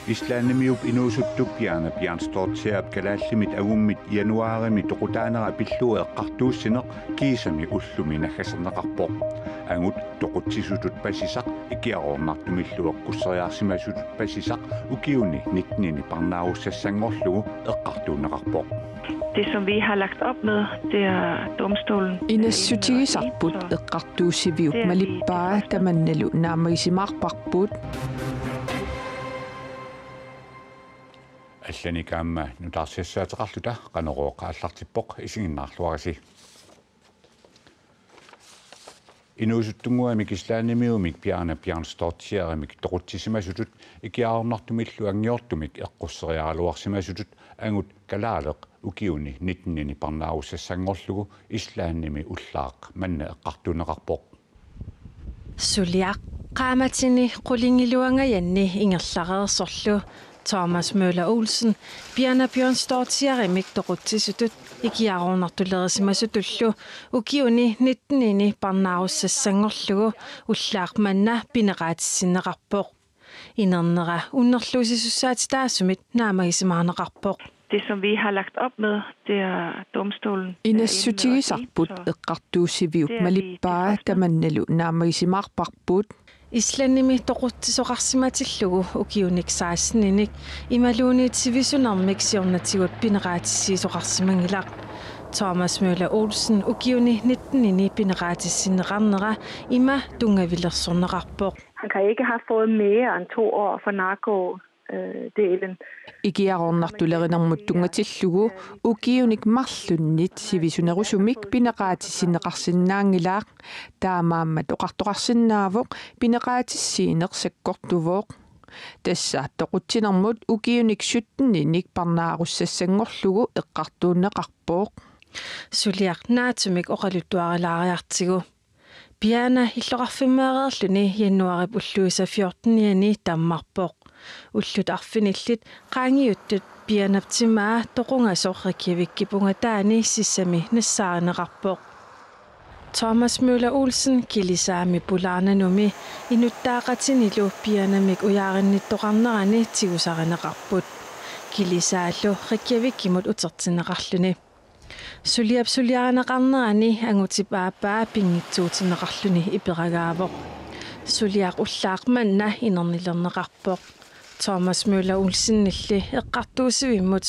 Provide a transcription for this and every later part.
Islaannimiup inuusuttupiaana piarnstortiaap kalaallimit agummit januaarimit toqutaanera pillua eqqartuussineq kiisami ullumi naggaserneqarpoq angut toqutsisutut passisaq ikiaqornartumilluaq kusseriaarsimasutut passisaq ukiuni 19 parnaarussassanngorlugu eqqartuuneqarpoq. Det, som vi har lagt op med, det er domstolen. Inassutigisarput eqqartuussiviup malippaa tamannalu naamagisimaarparput. Алланикаама нутаарсиассаатеқарлута қанерооқааллартиппоқ исигиннаарлуараси инуусуттунгуамик ислаанимиумик пиарнстортиарамик тоқутсисимасутут икиаарнартумиллу ангиортумик эққуссериаралуарсимасутут ангут калаалеқ укиуни 19-ни парнааруссассангорлугу ислаанними уллаақ манна эққартунеқарпоқ сулиақ qaamatsini qulingiluangayanni ingerlareersorlu Thomas Møller Olsen Bjørnstortiarimik toqutsisutut ikiarornartulerisimasutullu ukiuni 19-ini parnaarussassanngorlugu ullaaqmanna pineqaatissinneqarpoq inernera unnerluusissussaati taassumit naamagisimaarneqarpoq. Det, som vi har lagt op med, det er domstolen. Inassutigisarput eqqartuussiviup malippaa tamannalu naamagisimaarparput Islaannimi toquttisoqarsimatillugu ukiunik 16-inik imaluunit sivisunermik siornatigut pineqaatissiisoqarsimangilaq Thomas Møller Olsen ukiuni 19-ini pineqaatissinneqarnera ima tungavilersorneqarpoq. Han kan ikke have fået mere end 2 år for narkodelen. Ikiarornartulerinermut tungatillugu ukiunik marlunnit sivisunerusumik pineqaatissinneqarsinnaangilaaq taamaammat oqartoqarsinnaavoq pineqaatissiinersakkortuvoq tassa toquttinermut ukiunik 17-inik parnaarussassanngorlugu eqqartuunneqarpoq suliaq naatumik oqaluttuarilaariartigu piana illoqarfimmeereerluni januarip ulluisa 14-iani tammarpoq ullut arfinillit qaangiuttut pianaptimaa toqungasorrikivikkipunga sissami nassaaneqarpoq Thomas Møller Olsen kilisaami pulaarnanumi inuttaaqatinilu pianamik ujaarinnittoqarnerani tigusareneqarput kilisaallu rikkiavikkimut utertineqarluni suliap suliareneqarnerani angutipaapaa pingitsuutineqarluni iperagaavoq suliaq ullaaqmanna inernilerneqarpoq Thomas Møller Olsen nilli eqqartuusivimmut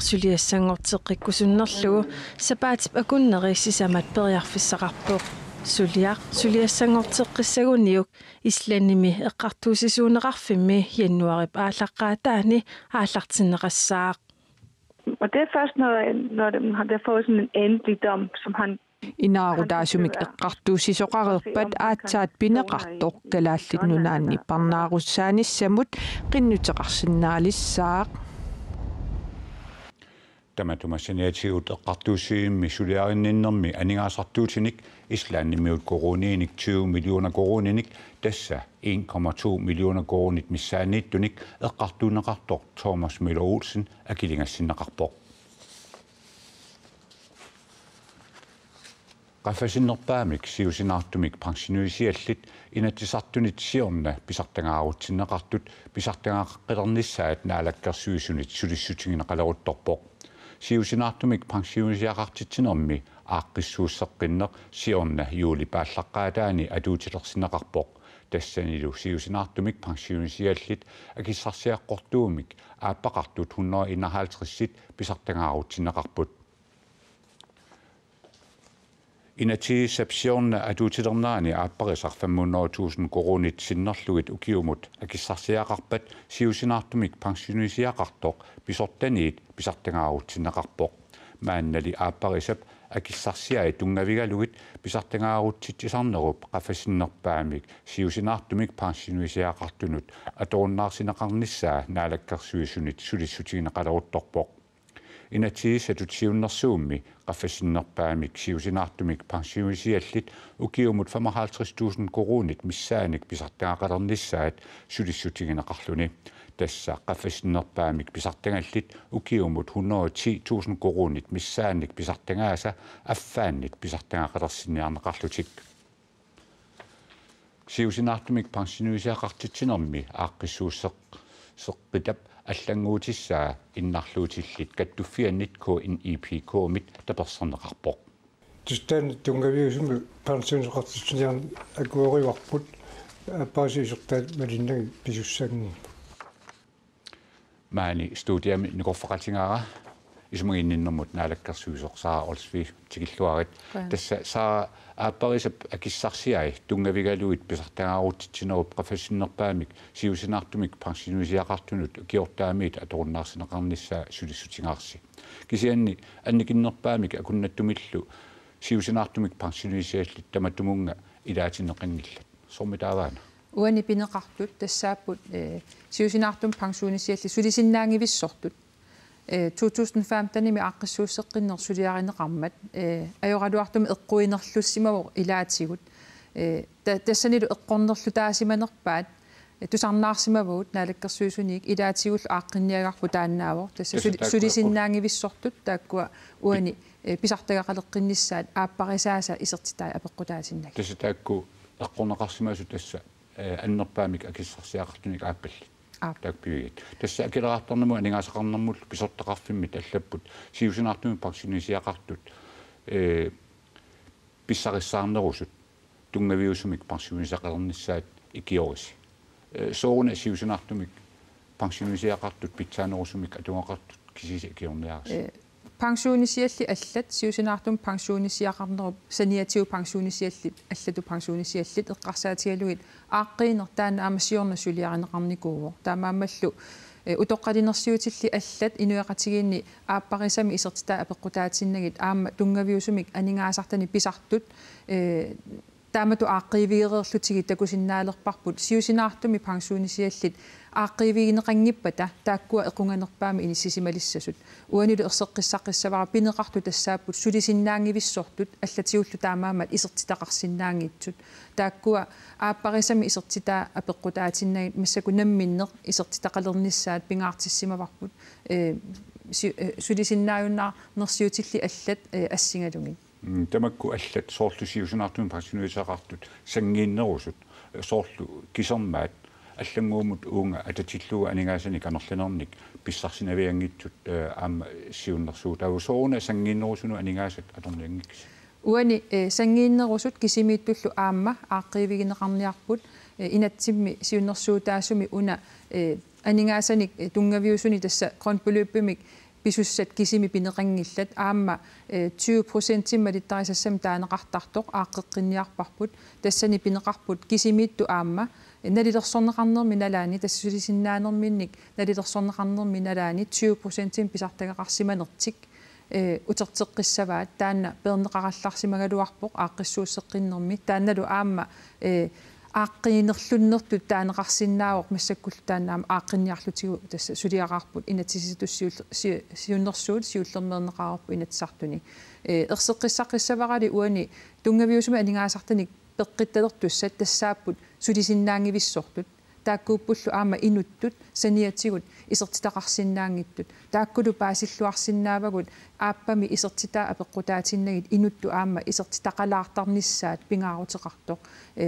suliassangorteqqikkusunnerlugu sapaatip akunneri sisamat periarfissaqarpoq suliassangorteqqissaguniuk islaannimi eqqartuusisuuneqarfimmi januarip aallaqqaataani aallartinneqassaaq. Og det er først, når han har fået sådan en endelig dom, som han Inaarudaasumik eqqartuusisoqareerpat aatsaat pineqartoq kalaallinnunaanni parnaarussaanисsamут qinnuteqarsinnaalissaaq таматумассаниатигут эққартуусиимми сулиаринниннэрми анингаасартуутиник ислааннимиут корoniinik 20 миллиона корoniinik тасса 1,2 миллиона коронит миссаанииттуник эққартуунеқартоқ Thomas Møller Olsen акилингассиннеқарпоқ qafasinnerpaamik siusinaartumik pensionuisiallit inatisartunit siorna pisartangaarutsineqartut pisartangaaqqilernissaat naalakkersuisunit sulissutingineqaleruttorpoq siusinaartumik pensionuisiaqartitsinermi aaqqissuusseqqinneq siorna juuli paallaqqaataani atuutilersineqarpoq тассанилу сиусинаарtumik pensionuisiallit акиссарсиаққортуумик ааппақартут 151 pisartangaarutsineqarput Inatisapsiorna atuutilernaani aapparisar 500,000 koronit sinnerlugit ukiumut akissarsiaqarpat siusinaartumik pensionuisiaqartoq pisortaniit pisartangaarutsineqarpoq maannali aapparisap akissarsiai tungavigalugit pisartangaarutsitsisarnerup qafasinnerpaamik siusinaartumik pensionuisiaqartunut atorunnaarsineqarnissaa naalakkersuisunit sulissutigineqaleruttorpoq inatisatut siunnersuummi qafasinnerpaamik siusinaartumik pensionuisiallit ukiumut 55,000 koronit missaanik pisartangaqalernissaat sulissutigineqarluni tassa qafasinnerpaamik pisartangallit ukiumut 110,000 koronit missaanik pisartangaasa affaannit pisartangaqalersinniarneqarlutik siusinaartumik pensionuisiaqartitsinermi aaqqissuusseq seqqitap аллангуутиссаа иннарлуутиллит каттуффианнит ко ин EP коомит таперсернеқарпоқ тустаан тунгавиусуми пансионеқартиссуниарн акуориварпут аппаасиисертаат малиннаги писуссаагни маани студиами никорфақатингаара исумагиннэрмут наалаккерсуисорсаа олсви тигиллуарит тасса саа ааппарисап акиссарсиай тунгавигалуит писартаагаарутитсинеру профессионерпаамик сиусинаартумик пансионисиақартунут киортаамиит аторуннаарсинеқарниссаа сулиссутингаарси кисианни анникиннерпаамик акуннаттумиллу сиусинаартумик пансионисиаллит таматумунга илаатинеқангиллат сормитааваана уани пинеқартут тассааппут сиусинаартум пансионисиалли сулисиннаангивиссортут 2015 ми аққиссууссеққиннер сулиаринеқармат ajorалуартум эққуинерлуссимавор илаатигут тассанилу эққорнерлу таасиманерпаат тусарнаарсимавут наалаккерсуисуник илаатигул ааққинниагарпу тааннаавор тасса сулисиннаангивиссортут тааккуа уани писартагақалеққиннissaат ааппарисааса исертитаа апеққутаасиннак тасса таакку эққорнеқарсимаасу тасса аннерпаамик акиссарсиақартуник ааппалли таакпиуит тасса акилераартарнаму анигаасақарнэрмул писортақарфиммит аллаппут сиусинаартуми парсинисиақартут писсариссаарнерусут тунгавиусумик парсинисиақалернissaат икиориси сооруна сиусинаартумик парсинисиақартут питсаанерусумик атунгақартут кисиси икиорниарис пансионисиалли аллат сиусинаартум пансионисиақарнеруп саниатиу пансионисиаллит аллату пансионисиаллит эққарсаатигалугит ааққиинер таана аамассиорна сулиаринеқарникууво таамаамаллу утоққалинерсиутилли аллат инуяқатигиинни ааппарисами исертитаа апеққутаатиннагит аама тунгавиусумик анингаасартани писартут таамату ааққивигерерлутиги такусиннаалерпарпут сиусинаартуми пансионисиаллит ааққивигинеқангиппата тааккуа эқунганерпаами иниссисималиссасут уанилу ерсеққиссаққиссавара пинеқарту тассааппут сулисиннаангивиссортут аллатиуллу таамаамат исертитақарсиннаангитсут тааккуа ааппарисами исертитаа апеққутаатиннагит массаку намминнеқ исертитақалернissaат пингаартиссимаварпут сулисиннааюннаа нерсиутилли аллат ассингалугин тамакку аллат соорлу сиусинаартуми пансионисиақартут сангииннерусут соорлу кисермаат аллангуумут уунга ататиллуга анигаасани канерлинерник писсарсинавиангитсут аама сиуннерсуу тавусооруна сангииннерусуну анигаасат аторниангикси уани сангииннерусут кисимииттуллу аама ааққивигинеқарниарпут инатсимми сиуннерсуутаасуми уна анигаасаник тунгавиусуни тасса кронпулуппимик писуссат кисими пинеқангиллат аама 20% малиттарисассам таанеқартартоқ ааққеққинниарпарпут тассани пинеқарпут кисимиитту аама налилерсорнеқарнерми налаани тассулисиннаанерминник налилерсорнеқарнерми налаани 20% писартагақарсиманертик утертеққиссаваат таанна пернеқаралларсимагалуарпоқ ааққиссууссеққиннерми таанналу аама ааққиинерлуннерту таанеқарсиннаавоқ массаккуллу тааннаама ааққинниарлутигу тасса сулиараарпут инатсиситуссиул сиуннерсуут сиуллермернеқарарпу инатсартуни ерсеққиссаққиссаварали уани тунгавиусума анигаасартаник пеққитталертуссат тассааппут сулисиннаангивиссортут тааккууппуллу аама инуттут саниатигут исертитақарсиннаангиттут тааккулу паасиллуарсиннаавагут ааппами исертитаа апеққутаатиннагит инутту аама исертитақалаартарнissaат пингаарутеқартоқ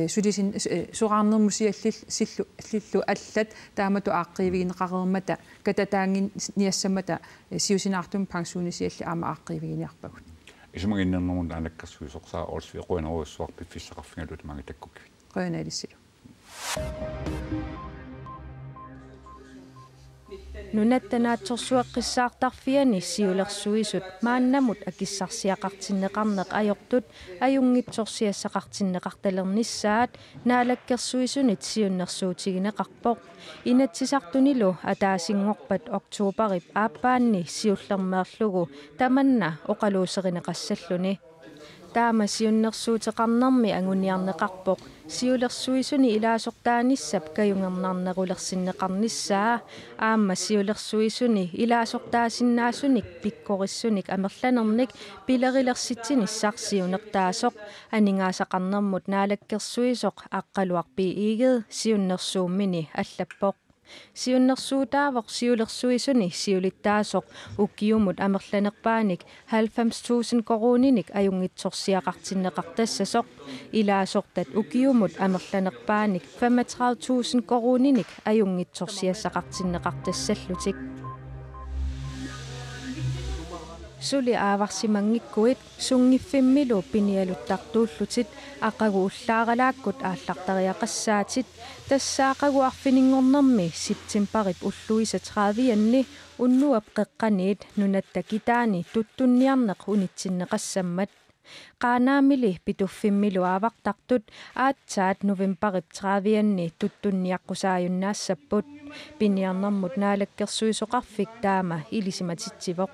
сулисин сураарнермусиаллиллу аллат таамату ааққивигинеқарермата кататаангин ниассамата сиусинаартум пансионисиалли аама ааққивигиниарпагут исумагиннернэрмун аалаккерсуисорсаа олсви қуинеруиссуарпи фиссақарфингалут мангатаккуки қойналиссилу нунаттанаатсорсуэққиссаартарфиани сиулерсуисут мааннамут акиссарсиақартиннеқарнеқ ajortut ajungitsorsiassaqartinneqartalernissaat naalakkersuisunit siunnersuutigинеқарпоқ инатсисартунилу атаасингорпат октообарип ааппаанни сиуллермеерлугу таманна оқалуусеринеқассаллуни таама сиуннерсуутеқарнэрми агуниарнеқарпоқ сиулерсуисуни илаасортааниссап каюнгернарнерулерсиннеқарниссаа аама сиулерсуисуни илаасортаасиннаасуник пиккориссуник амерланерник пилерилерситсиниссаар сиунертаасоқ анингаасақарнэрмут наалаккерсуисоқ аққалуарпи иигед сиуннерсууммини аллаппоқ Siunnersuutaavoq siulersuisuni siulittaasoq ukkiumut amerlanerpaanik 90,000 koruninik ajungitsorsiaqartinneqartassasoq ilaasortat ukkiumut amerlanerpaanik 35,000 koruninik ajungitsorsiassaqartinneqartassallutik Suli aavarsimangikkuit sungiffimmiluu pinialuttartuullutit aqagu ullaaralaakkut aallartariaqassaatit tassaaqagu arfiningornermi Septemberit ulluisa 30 unnuap qeqqaniit nunattakitaani tuttunniarneq unitsinneqassammat qaanaamili pituffimmilu aavartartut aatsaat Novemberit 30 tuttunniaqqusaajunnaassaput piniarnermut naalakkersuisoqarfik taama ilisimatittivoq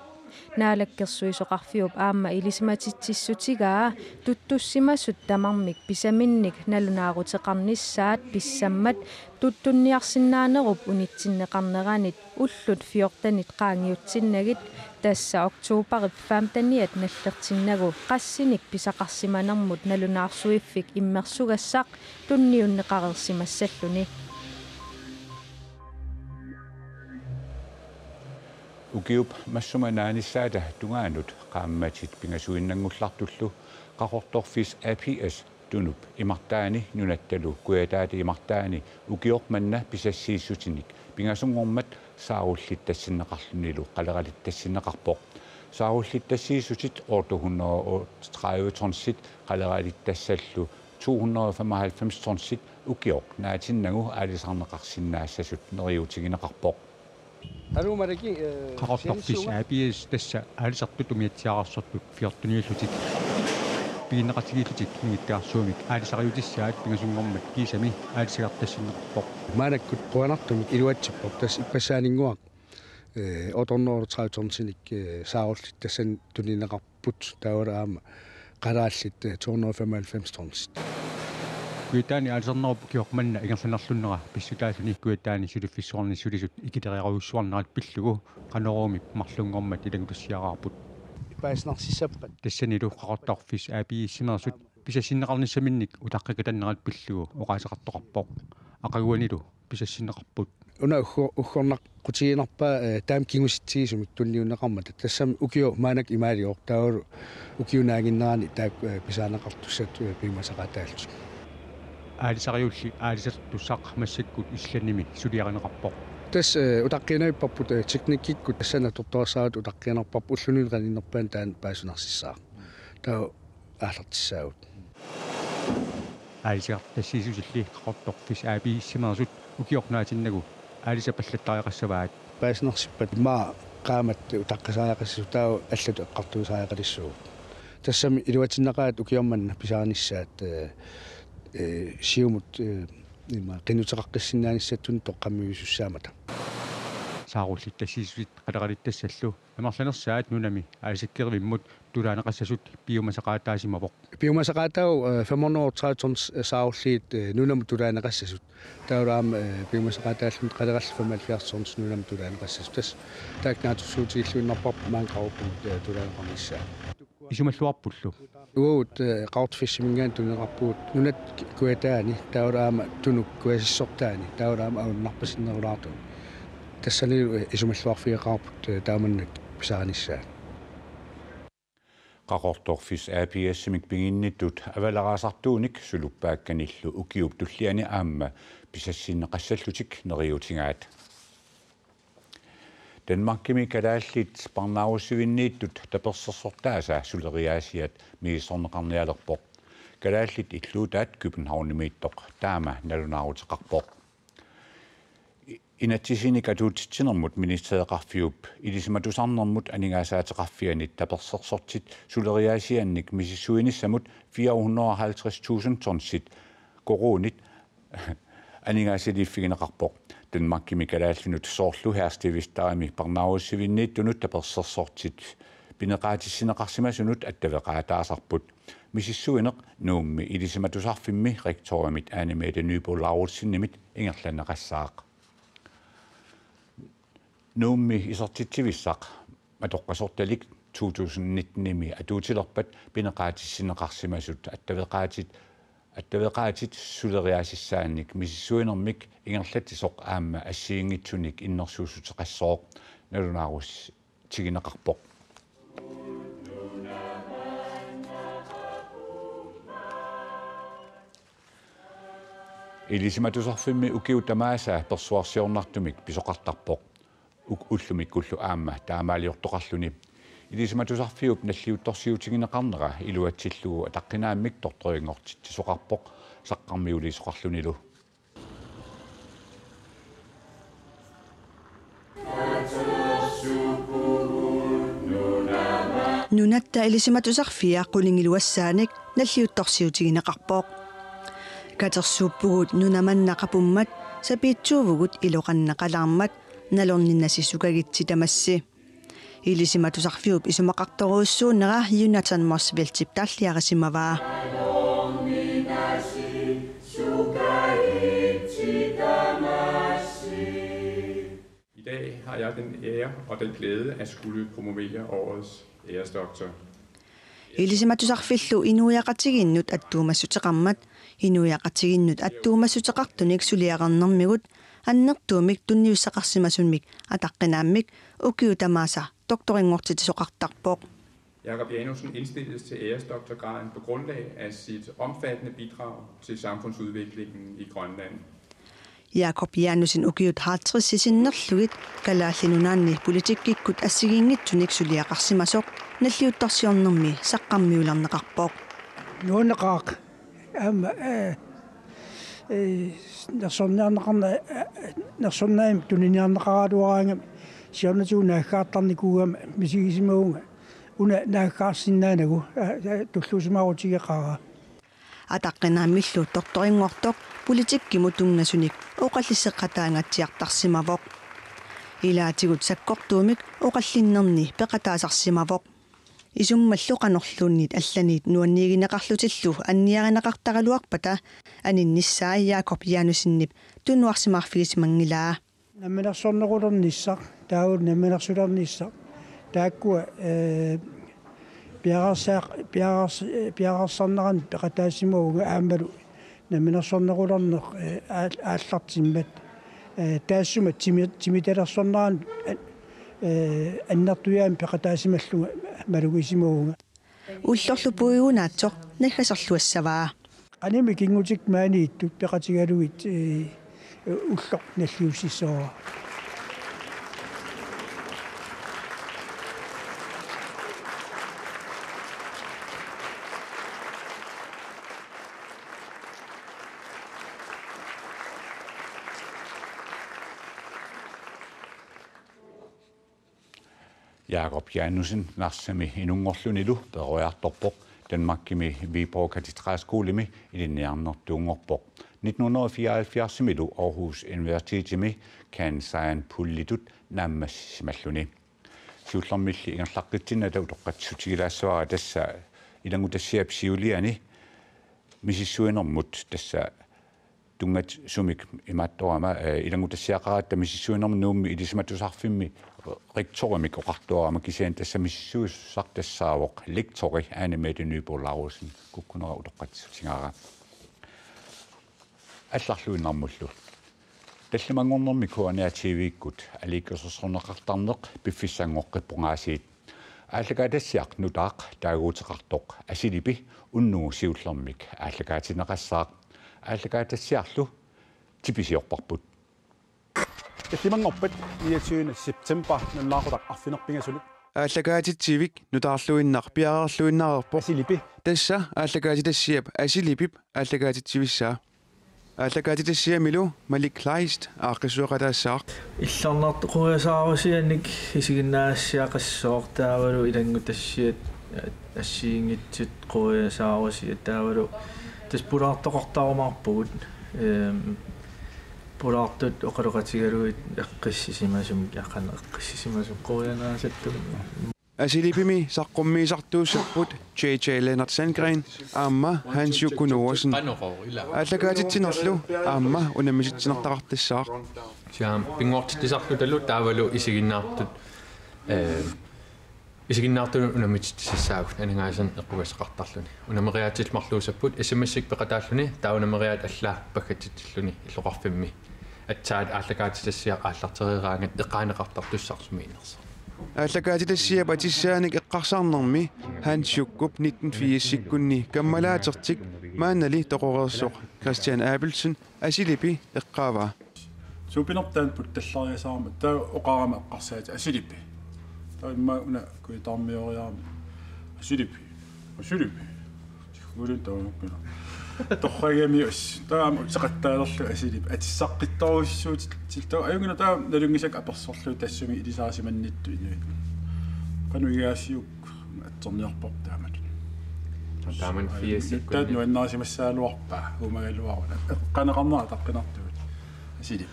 naalakkersuisoqarfiup aamma ilisimatitsissutigaa tuttussimassut tamarmik pisaminnik nalunaaruteqarnissaat pissammat tuttunniarsinnaanerup unitsinneqarneranit ullut fiortanit qaangiutsinnagit tassa oktuuparit 15 nallertinnagu qassinik pisaqarsimanermut nalunaarsuiffik immersugassaq tunniunneqarersimassalluni Ukiup massuma naanissaata tungaanut qaammatit pingasuinnangullartullu qaqortorfis APS tunup imartaani nunattalu kuataati imartaani ukiormanna pisassiissutinik pingasungormat saarullittassineqarlunilu qaleralittassinneqarpoq saarullittassiisutit 830 tonsit qaleralittassallu 295 tonsit ukior naatinnagu aalisarneqarsinnaassasut neriutigineqarpoq qaqortorfis APS tassa aalisartut umiatsiaqarsortut fiortuniullutik piinneqatigillutik ingittiarsuumik aalisariutissaat pingasungormat kiisami aalisagartassinneqarpoq maanakkut quanartumik iluatsippoq tass ippasaaninguaq otornoorutsaautornsinik saarullitassan tunineqarput taawalaama qalaallit 295 tonsit kuitaani aalsernerup kiormanna ingerlanerlunnera pissutaaluni kuitaani suluffissuarni sulisut ikileriaruussuarnerat pillugu qanorumip marlungormat ilangulussiaqarput paisnarsissappat tassanilu qaqortorfis aapiissimersut pisassinneqarnissaminnik utaqqikatannerat pillugu oqaaseqartoqarpoq aqaguanilu pisassinneqarput una uggornaq qutiginerpa taam kingusitsigisumik tunniunneqarmata tassam ukio maanak imaalior taavalu ukiunaaginnerani taak pisaaneqartussat piimasaqataallu aalisariulli aalisartussaq massakkut илланними сулиаринеқарпоқ тас утаққинавиппарпут техниккиккут тассана торторсаават утаққинерпарпу уллунилеқаниннерпаан таан паасунарсиссаа таа аалартиссаагут аалисартассисусилли қақорторфис аапииссимерсут укиорнаатиннагу аалисапаллаттариақассаваат паасунарсиппат маа qaamат утаққисааяқассу таа аллату эққартуусааяқалиссуу тассами илуатиннеқаат укиорманна писааниссаат siumut ima qinutaqaqqissinnaanissatun toqqammiusussaamata saarullittasisusit qaleralittassallu amarlanersaat nunami aalisakkervimmut tulaaneqassasut piumasaqaataasimapoq piumasaqaatau 530 saarulliit nunamu tulaaneqassasut taulaam piumasaqaataallun qalerallifamalfiarsorns nunamu tulaaneqassasut tas taaknaatusuutigilluinnerparp maanqarupun tulaaneqarnissaa isumalluarpullu uut qaartfissimингаан тунеқарпуут нунат куатаани таулаама тунук куасисsortaani таулаама ауннарпасиннерулаарту тассанилу исумаллуарфиеқарпут тааманнак писааниссаа qaqortorfis APS-mik pinginnittut avalaraasartuunik suluppaakkanillu ukiup tulliani aamma pisassinneqassallutik neriutigaat Danmarkimi kalaallit parnaarussivinniittut tapersersortaasa suleriaasiat miisorneqarnialerpoq kalaallit illuutaat Københavnimiittoq taama nalunaaruteqarpoq inatsisinik atuutitsinermut ministereqarfiup ilisimatusarnermut aningaasaatеqarfianit tapersersortit suleriaasiannik misissuinissamut 450,000 tonsit korunit aningaasiliffigineqarpoq Danmarkimi kalaallinut soorlu herstivistaami parnaarussivinniittunut tapersersortit pineqaatissineqarsimasunut attaveqaataasarput misissuineq nuummi ilisimatusarfimmi rektoriumit Anne-Mette Nybo Lauritsen-nimit ingerlanneqassaaq nuummi isortitsivissaq matoqqasortalik 2019-nimi atuutilerpat pineqaatissineqarsimasut attaveqaatit аттавеqaatit suleriasissaannik missisuinermik ingerlatisoq aamma assiingitsunik innersuusuteqassooq nalunaarus tigineqarpoq ilisimatusarfimmi ukiutamaasa persuarsiornartumik pisoqartarpoq ullumik kullu aamma taamaaliortoqarluni ilisimatusarfiup nalliuttorsiutigineqarnera iluatsillugu ataqqinaammik tortoriingortittisoqarpoq saqqarmiuliisoqarlunilu nunatta ilisimatusarfia qulingiluassaanik nalliuttorsiutigineqarpoq katersuuppugut nunamannaqapummat sapiitsuuvugut iloqannaqalarmat nalorninnassisukagitsitamassi ilisimatusarfiup isumaqartoruussuunera Jonathan Mossveltip talliarisimavaa I dag har jeg den ære og den glæde at skulle promovere årets æresdoktor. ilisimatusarfillu inuiaqatiginnut attuumassuteqarmat inuiaqatiginnut attuumassuteqartunik suliaqarnermigut annertuumik tunniussaqarsimasunmik ataqqinaammik ukiutamaasa doktoringortitisoqartarpoq Jakob Janussen indstilles til æresdoktorgraden på grundlag af sit omfattende bidrag til samfundsudviklingen i Grønland. Jakob Janussen ukiut haatrissisinnnerlugit kalaallinunaanni politikkikkut assigiingitsunik suliaqarsimasoq nalliuttorsiornermi saqqarmiularneqarpoq nuunneqaaq aama nersornaim tuniniarneqaraaluaraangam siornatuunaaggaartarnikuugam misigisimounga una naaggaarsinnaanagu tulluusimaarutigеqaraa ataqqinaamillu tortoringortoq politikkimu tunngasunik oqallisseqqataangatsiartarsimavoq ilaatigut sakkortuumik oqallinnerni peqataasarsimavoq isummalluqanorluunnit allaniit nuanniigineqarlutillu anniarineqartaraluarpata aninnissaa Jakob Janussinnip tunnuarsimaarfigisimangilaa намминерсорнерулерниссақ таавут намминерсулерниссақ тааккуа пиарарсарнеран пеқатаассимууга аамалу намминерсорнерулернеқ ааллартиммат таассума тимиталерсорнеран аннартуяам пеқатаассималлуга малугисимууга уллорлу пуигунаатсоқ наггасорлуассаваа аними кингутик манииттут пеқатигалугит уллоқ наллиуссисоо Jakob Janussen narsami inungorlunilu peruartorpoq Danmarkimi Viborg Katedralskoolimi ilinniarnertuungorpoq 1974 Aarhus Universitetimi Kansayan pullitut naammassimalluni suullermilli ingerlaqqitsinata utoqqatsutigilaassuara tassa ilangutassiap siuliani misissuinermut tassa tungat sumik imattorama ilangutassiaqaratta misissuinermu nuummi ilisimatusarfimmi rektoremik oqartuarama kisaan tassa misissuussartassaavoq lektori Anne-Mette Nyborg Lausen kukkunera utoqqatsutigaara алларлуиннармуллу таллимангорнэрмику аниативииккут аликкерсорнеқартарнеқ пиффиссангоққиппунгаасиит ааллагаатассиақ нутаақ таагуутеқартоқ асилипи уннугу сиуллермик ааллагаатинеқассаақ ааллагаатассиарлу типисиорпарпут таллимангорпат 29 септембер нуннаақутақ арфинерпингасулик ааллагаатитсивик нутаарлуиннар пиарерлуиннаарерпо асилипи тасса ааллагаатитассиап асилипип ааллагаатитсивиссаа ааллагаатитассиамилу Malik Kleist ааққиссуақатаассаақ илларнартуқуясаарусианник исигиннаассиақассоортаавалу илангутассиат ассиингитсит қуясаарусиат таавалу тас пулаартоқартаарумаарпугут пулаартут оқалоқатигалуит эққиссисимасум яқана эққиссисимасум қуянаасатту асилипими саққуммиисартууссаппут JJ Lennart Sandgren аама Hans Jukku Norsen ааллагаатитсинерлу аама унамиситсинертақартассаақ сиам пингортитисарлуталу таавалу исигиннаартут исигиннаартуну унамитсисаавут анангаасан эққугасеқартарлуни унамериаатилмарлуусаппут смсик пеқатааллуни таунамериаат аллаа паггатитиллуни иллоқарфимми атсаат ааллакаатилассиа ааллартерераангат эққаанеқартар туссарсуми инерса ааллакаатилассиа патиссааник эққарсаарнэрми хансуккуп 1940-сиккунни каммалаатертик мааннали тоқорерсоқ Кристиан Абелсен асилипи эққааваа супинертаан путталлариасаарма таа оқарама эққарсаати асилипи таимма уна куитармиориарми асилипи гулун таунуккуна торрагамиус таама утеқаттаалерлу асилип атиссаққиттаруссуут тилтаа аюнгуна таа налунгисак аперсорлу тассуми илисаасиманнитту инуит кануигаасиук атторниарпор таамат тааман фиасик таа нуаннаасимассаалуарпаа умагалуаруна эққанеқарнера таққинартуут асилип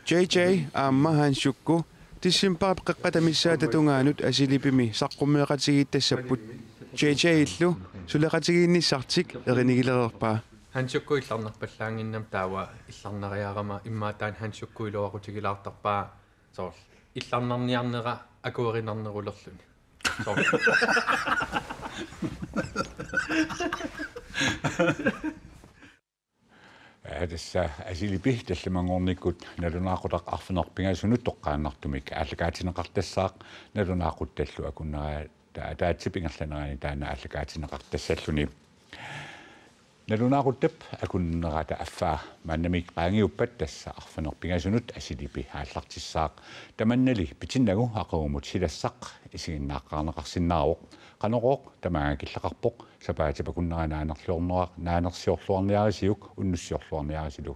JJ аамма хансукку тиссимпаап қеққатамиссаататунгаанут асилипими саққуммеқатигииттассаппут JJ иллу сулеқатигиинниссартик эринигилерерпаа хансукку илларнерпаллаангиннам таава илларнериарама иммаатаан хансукку илуақутигилаартарпаа соор илларнарниарнера акуеринарнерулерлуни соор tässä asilipi tallamangornikkut nalunaaqutaq arfinerpingasunut toqqaannartumik ааллакаатинеқартассаақ налунаақутталлу акуннера таатсипингалланерани таана ааллакаатинеқартассаллуни налунаақуттап акуннерата аффаа мааннамик qaangiuppat тасса арфинерпингаsunut асилипи ааллартиссаақ таманнали питиннагу ақуумут силассақ исигиннааққарнеқарсинаароқ qanoqoq tamaagakillaqarpoq sapaatipa kunneranaanерluornera naanersiorluarniarisiuk unnussiorluarniarisilu